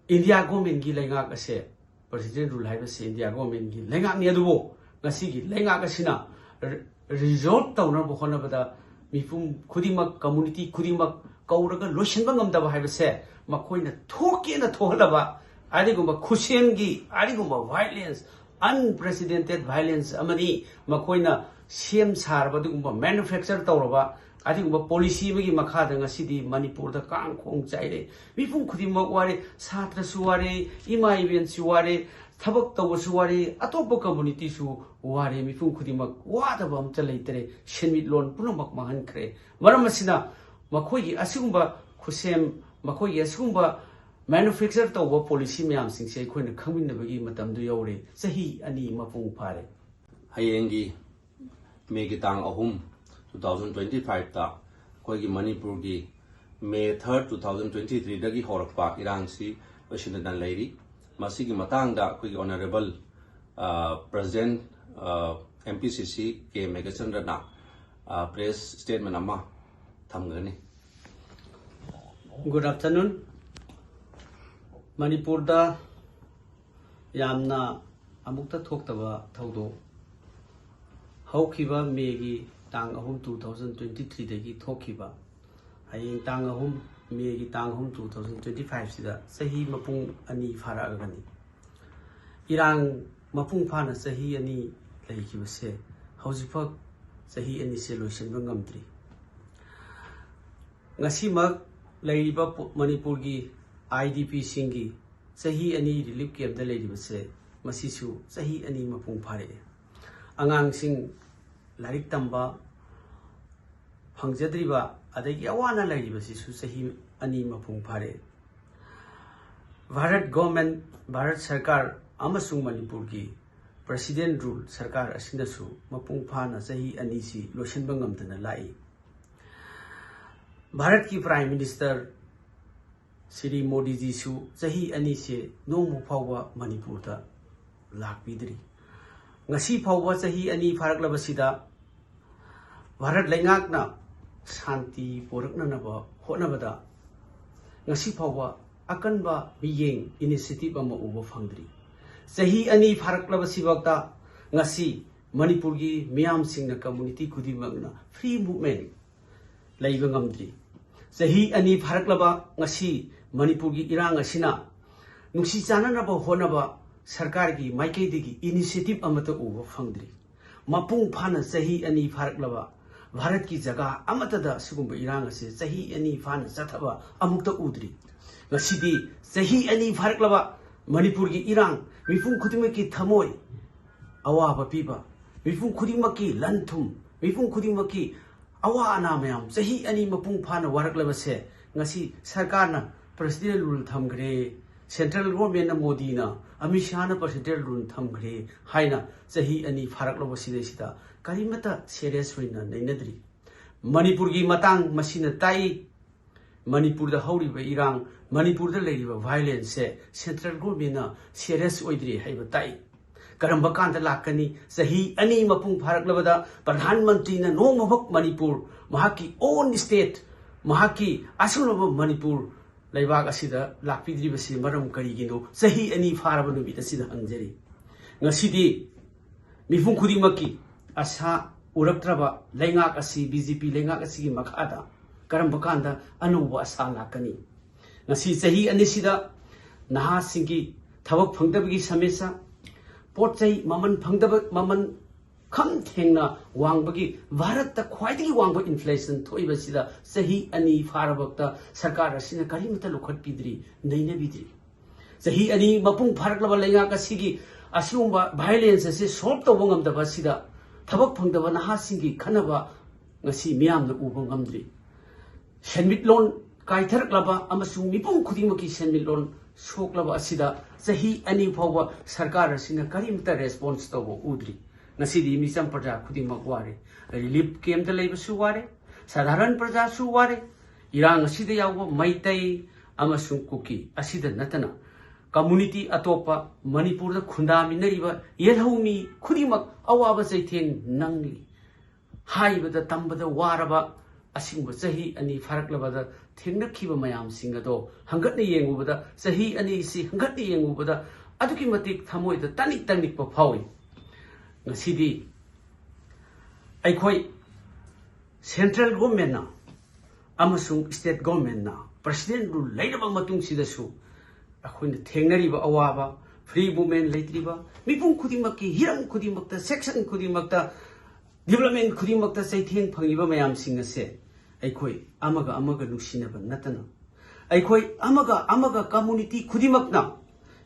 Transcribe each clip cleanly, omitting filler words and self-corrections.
India government की लेंगाक असे प्रेसिडेंट रूल है बसे इंडिया गवर्नमेंट की लेंगाक ने दुबो ngasi gi लेंगाक असिना रिजॉल्व तौना बखोना बदा मिफुम खुदिमक कम्युनिटी खुदिमक कौरगा लोइसनबा ngamdaba हाइबसे मखोइना थोकेना थोहलबा आदिगुम्बा खुसेनगी आदिगुम्बा वायलेंस अनप्रेसिडेंटेड वायलेंस अमनी मखोइना सेम सारबा दुगुम्बा मैन्युफैक्चर तौरबा अदिगुम्बा पॉलिसी मगी मखादा ngasiदी मणिपुर दा कांग खोंग चाइरे मिफुम खुदिमक वारे छात्र सुवारे इमा इवेंट सुवारे थबक तवसु वारे अतोप कम्युनिटी सु वारे मिफुम खुदिमक वादबा अमता लेतरे सेनमिट लोन पुनमक महनख्रे मरम असिना मखोइगी असिगुम्बा खुसेम मखोइगी असिगुम्बा मैन्युफैक्चर तौबा पॉलिसी मैम सिंगसे अखोइना खंगमिनबगी मतमदु यौरे सही अनि मपुंग फारे हयेंगी मेगी तांग अहुम 2025 ता कोई मणिपुर की मे 3 2023 दगी होरकपा इरांसी वशिनदन लेरी मसी की मतंग दा कोई ऑनरेबल प्रेसिडेंट एमपीसीसी के मेघचंद्रना प्रेस स्टेटमेंट अमा थमगनी गुड आफ्टरनून मणिपुर दा यामना अमुक्ता थोक्तबा थौदो हौखिबा मेगी तांग अहुम 2023 दगी थोखिबा हयेंग तांग अहुम मेगी तांग अहुम 2025 सिदा सही मपुंग अनि फारागनी इरांग मपुंग फाना सही अनि लेखिबसे हौजिफक सही अनि से लोइसनबा ngamdri ngasimak leiriba manipur gi idp singi sahi ani relief camp da leiribase masisu sahi ani mapung phare angang sing larik tamba phangjedriba adagi awana leiribase su sahi ani mapung phare bharat government bharat sarkar amasung manipur gi president rule sarkar asina su mapung phana sahi ani si loisanba ngamdana lai Bharat की prime minister Shri Modi ji सु सही अनि से नोमु फाउबा मणिपुर दा लाकपीदरी ngasi फाउबा सही अनि फारकलबसिदा भारत लेंगाकना शांति पोरकननबा होनबदा ngasi फाउबा अकनबा बियेंग initiative अमा उबो फंगद्री सही अनि फारकलबसिबक्ता ngasi मणिपुर की मियाम सिंगना कम्युनिटी खुदिमगना फ्री मूवमेंट लेबा ngamdri सही अनि फारकलबा ngasi मणिपुर की इरांग असिना नुसी चाननबा होनबा सरकार की माइकेदिगी इनिशिएटिव अमत उबो फंगद्री मपुंग फाना सही अनि फारकलबा भारत की जगह अमतदा सुगुंबा इरांग असे सही अनि फाना चथबा अमुक्त उद्री ngasiदी सही अनि फारकलबा मणिपुर की इरांग मिफुंग खुदिम की थमोय अवाबा पीबा मिफुंग खुदिम की लंथुम मिफुंग खुदिम की अवा अना मैम सही अनि मपुंग फाना वारकलबसे ngasi सरकारना प्रेसिडेंट रूल थमग्रे सेंट्रल गवर्नमेंट मोदी ना अमित शाह ना प्रेसिडेंट रूल थमग्रे हाइना सही अनि फारकलबसिदा करिमता सीरियस होइना नैनद्री मणिपुर की मतंग मसिना ताई मणिपुर दा हौरिबा इरांग मणिपुर दा लेरिबा वायलेंस से सेंट्रल गवर्नमेंट ना सीरियस ओइद्री हाइबा ताई करम्बा कांदा लाकनी सही अनि मपुंग फारकलबदा प्रधानमंत्री ना नोमबक मणिपुर महाकी ओन स्टेट महाकी असुलब मणिपुर लेबाग असिदा लाकपिद्रिबसि मरम करिगिनो सही अनि फारब नुबित असिदा हंजरी ngasiदी मिफुंग खुदिमकी आशा उरक्त्रबा लेंगाक असि बीजेपी लेंगाक असि मखादा करम्बा कांदा अनुब आशा लाकनी ngasi सही अनिसिदा नहा सिंगी थबक फंगदबगी समेसा पोचै ममन फंगदब ममन खम थेंगना वांगबगी भारत ता ख्वाइदगी वांगब इन्फ्लेशन थोइबसिदा सही अनि फारबक्ता सरकार असिना करिमता लोखट पिद्री नैना बिद्री सही अनि मपुंग फारकलबा लेंगा कसिगी असिउंबा वायलेंस से सॉल्व तौबो ngamdabasida थबक फंगदबा नहासिंगी खनबा ngasi मियामना उबो ngamdri सेनमिट लोन काइथरकलबा अमसुंग मिपुंग खुदिमकी सेनमिट लोन सोकलबा असिदा सही अनि फाउबा सरकार असिना करिमता रेस्पॉन्स तौबो उद्री ngasiदी मिसम प्रजा खुदिमक वारे रिलीफ कैम्प दा लेबसु वारे साधारण प्रजा सु वारे इरांग असिदा यावबा मैतै अमसुंग कुकी असिदा नतना कम्युनिटी अतोपा मणिपुर दा खुंदामिनरिबा येलहौमी खुदिमक अवाबा चैथेन नंगली हाइबदा तंबदा वारबा असिंग सही अनि फारकलबदा थेंनखिबा मयामसिंग अदो हंगटने येंगुबदा सही अनि सी हंगटने येंगुबदा अदुकी मतिक थमोइदा तनिक तनिक फावी ngasiदी अखोई सेंट्रल गवर्नमेंट ना अमसुंग स्टेट गवर्नमेंट ना प्रेसिडेंट रु लेरबा मतुंग सिदसु अखोइना थेंगनरिबा अवाबा फ्री मूवमेंट लेत्रिबा मिपुं खुदिमक्की हिरम खुदिमक्ता सेक्शन खुदिमक्ता डेवलपमेंट खुदिमक्ता चैथेंग फंगिबा मयामसिंग असे अखोई अमगा नुसिनबा नतना अखोई अमगा कम्युनिटी खुदिमक्ना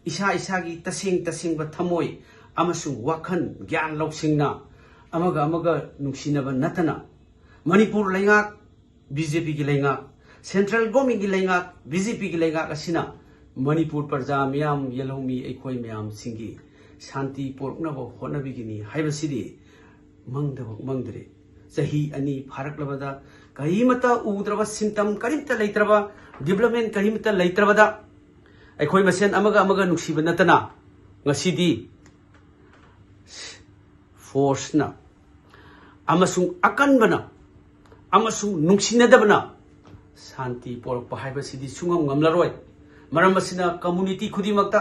इसा इसागी तसेंग थमोई अमसुंग वाखन ज्ञान लौसिंगना अमगा नुसिनबा नतना मणिपुर लेंगाक बीजेपी की लेंगाक सेंट्रल गवर्नमेंट की लेंगाक बीजेपी की लेंगाक असिना मणिपुर प्रजा मियाम येलौमी अखोई मियाम सिंगी शांति पोरकनबो होनबिगिनी हाइबसिदी मंगदरे चही अनि फारकलबदा कहिमता उद्रबा सिम्टम करिमता लेत्रबा डेवलपमेंट कहिमता लेत्रबदा अखोई मसेन अमगा नुसिबा नतना ngasiदी फोर्सना अमसुंग अकनबना अमसुंग नुंसिनदबना शांति पोरकपा हाइबसिदी सुंगम ngamlaroi मरमसिना कम्युनिटी खुदिमक्ता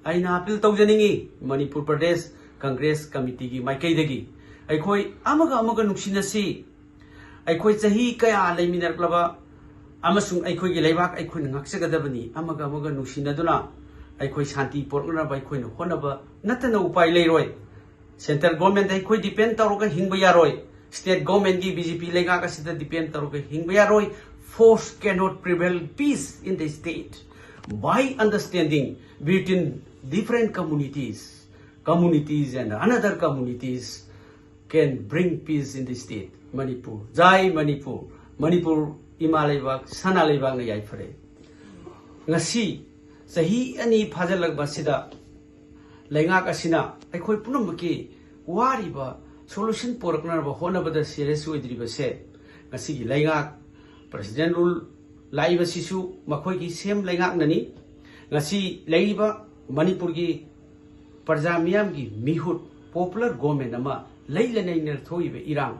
आइना अपील तौजनिंगी मणिपुर प्रदेश कांग्रेस कमिटी की माइकैदगी अखोई अमगा नुंसिनसी अखोई चही कया लेमिनरक्लबा अमसुंग अखोई की लेबाक अखोई ngakchagदबनी अमगा नुंसिनदुना अखोई शांति पोरकनबा अखोई होनबा नतना उपाय लेरोय सेंट्रल गवर्नमेंट अखोई डिपेंड तौरगा हिंगबा यारोय स्टेट गवर्नमेंट की बीजेपी लेगाक असिदा डिपेंड तौरगा हिंगबा यारोय force cannot prevail peace in the state by understanding between different communities and another communities can bring peace in the state. Manipur jai Manipur imalebak sanalebak na yai phare ngasi sahi ani phajalak basida lengak asina akhoi punamki wariba solution porakna ba honabada serious oidribase ngasi gi lengak President rule laiba sisu makhoi ki sem laingak nani ngasi laiba Manipur ki parja miyam ki mihut popular government ama leilanai ner thoibe irang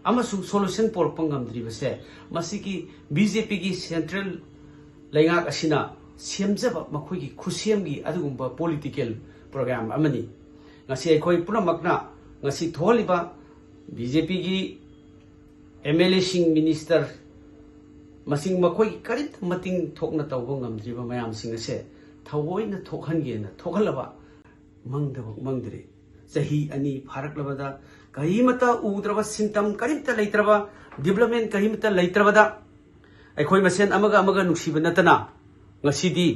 amasung solution por pangam dribase masiki BJP ki central laingak asina semjaba makhoi ki khusem gi adugumba political program amani ngasi akhoi punamakna ngasi tholiba BJP ki MLA sing minister मसिंग मखोई करित मतिंग थोकना तौबो ngamdriba mayam sing ase thawoi na thokhange na thokhalaba mangdre chahi ani pharaklabada kahimata udraba symptom karimta leitraba development kahimta leitrabada akhoi masen amaga nuksiba natana ngasidi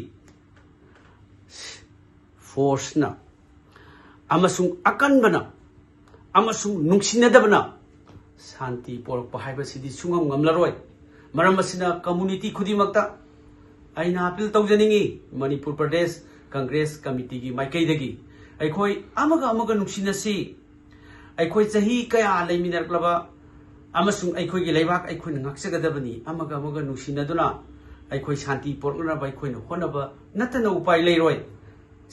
force na amasung akanbana amasung nungsinadabana शांति पोरकपा हाइबसिदी सुंगम ngamlaroi मरमसिना community खुदिमक्ता आइना appeal तौजनिंगी Manipur प्रदेश Congress committee की माइकैदगी अखोई अमगा नुंसिनसी अखोई चही कया लेमिनरक्लबा अमसुंग अखोई की लेबाक अखोई ngakchagदबनी अमगा नुंसिनदुना अखोई शांति पोरकनबा अखोई होनबा नतना उपाय लेरोय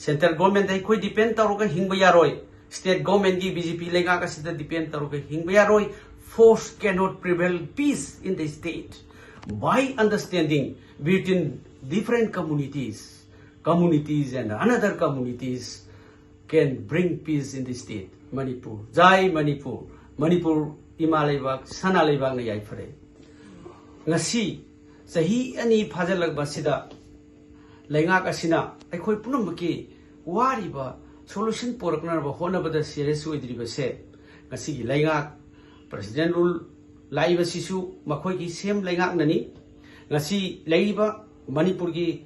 सेंट्रल गवर्नमेंट अखोई डिपेंड तौरगा हिंगबा यारोय स्टेट गवर्नमेंट की बीजेपी लेगाक असिदा डिपेंड तौरगा हिंगबा यारोय force cannot prevail peace in the state by understanding between different communities and another communities can bring peace in the state. Manipur jai Manipur imalebak sanalebak na yai phare ngasi sahi ani phajalak basida laingak asina akhoi punamki wariba solution porakna ba honabada serious oidribase ngasi gi laingak President rule laiba sisu makhoi ki sem laingak nani ngasi laiba Manipur ki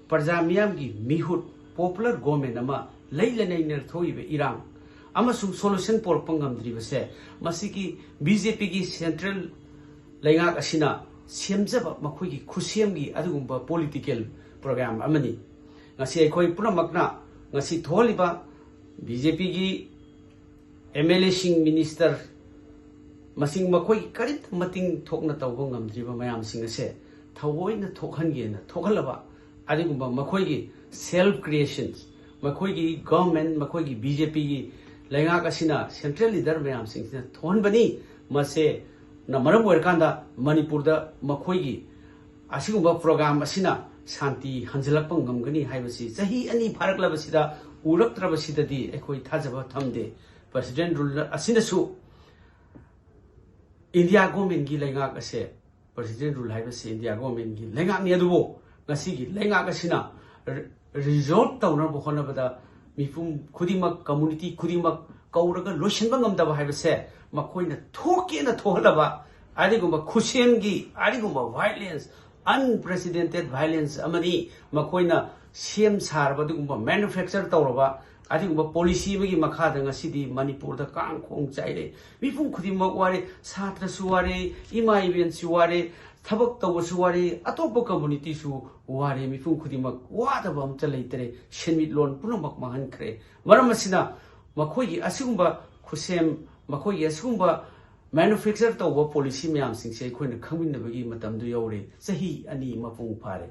parja miyam ki mihut popular government ama leilanai ner thoibe irang amasung solution por pangam dribase masiki BJP ki central laingak asina semjaba makhoi ki khusem gi adugumba political program amani ngasi akhoi punamakna ngasi tholiba BJP ki MLA sing minister मसिंग मखोई करित मतिंग थोकना तौबो ngamdriba mayam sing ase thawoi na thokhange na thokhalaba adugumba मखोई की self creations मखोई की government मखोई की BJP की laingak asina central leader mayam sing na thon bani mase na maram oirkanda Manipur da मखोई की असिगुम्बा programme असिना शांति हंजलक्प ngमगनी हाइबसी चही अनि फारकलबसिदा उरक्त्रबसिददी एखोइ थाजब थमदे प्रेसिडेंट रूल असिनसु इंडिया गवर्नमेंट की लेंगाक असे प्रेसिडेंट रूल हाइबसी इंडिया गवर्नमेंट की लेंगाक नि अदुबो ngasi की लेंगाक असिना रिजॉर्ट तौनब होनबदा मिफुम खुदिमक कम्युनिटी खुदिमक कौरग लोइसनबा ngमदबा हाइबसे मखोइना थोकेना थोहलबा आदिगुम्बा खुसेमगी आदिगुम्बा वायलेंस अनप्रेसिडेंटेड वायलेंस अमनी मखोइना सेम सारबदुगुम्बा मैन्युफैक्चर तौरबा अदिगुम्बा पॉलिसी मगी मखादा ngasiदी मणिपुर दा कांग खोंग चाइरे मिफुम खुदिमक वारे छात्र सुवारे इमा इवेंट सुवारे थबक तौबसु वारे अतोप कम्युनिटी सु वारे मिफुम खुदिमक वादबा अमता लेतरे सेनमिट लोन पुनमक महनख्रे मरम असिना मखोइगी असिगुम्बा खुसेम मखोइगी असिगुम्बा मैन्युफैक्चर तौबा पॉलिसी म्याम सिंगसे अखोइना खंगमिनबगी मतमदु यौरे चही अनि मपुंग फारे